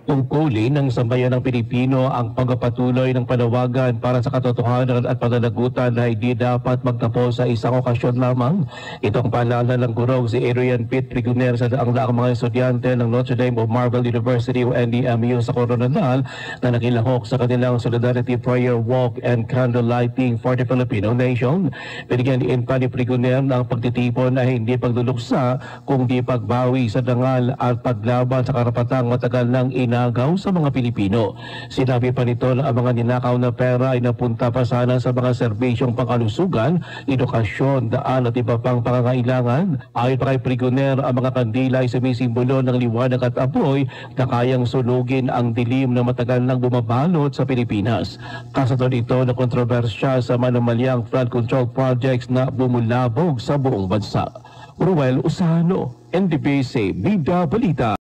Tungkulin ng sambayan ng Pilipino ang pagpapatuloy ng panawagan para sa katotohanan at pananagutan na hindi dapat magtapos sa isang okasyon lamang. Ito ang paalala ng gurong si Adrian Pitt Prigoner sa daang mga estudyante ng Notre Dame of Marvel University o NDMU sa Coronadal na nakilahok sa kanilang Solidarity Prayer Walk and Candle Lighting for the Filipino Nation. Binigyan din pa ni Prigoner na ang pagtitipon ay hindi pagluluksa kundi pagbawi sa dangal at paglaban sa karapatang matagal ng inagaw sa mga Pilipino. Sinabi pa nito na ang mga ninakaw na pera ay napunta pa sana sa mga serbisyong pangkalusugan, edukasyon, daan at iba pang pangangailangan. Ayon pa kay Prigoner, ang mga kandila ay sumisimbolo ng liwanag at apoy na kayang sunugin ang dilim na matagal nang bumabalot sa Pilipinas. Kasunod ito na kontrobersya sa manumalyang flood control projects na bumulabog sa buong bansa. Ruel Usano, NDBC, Bida Balita.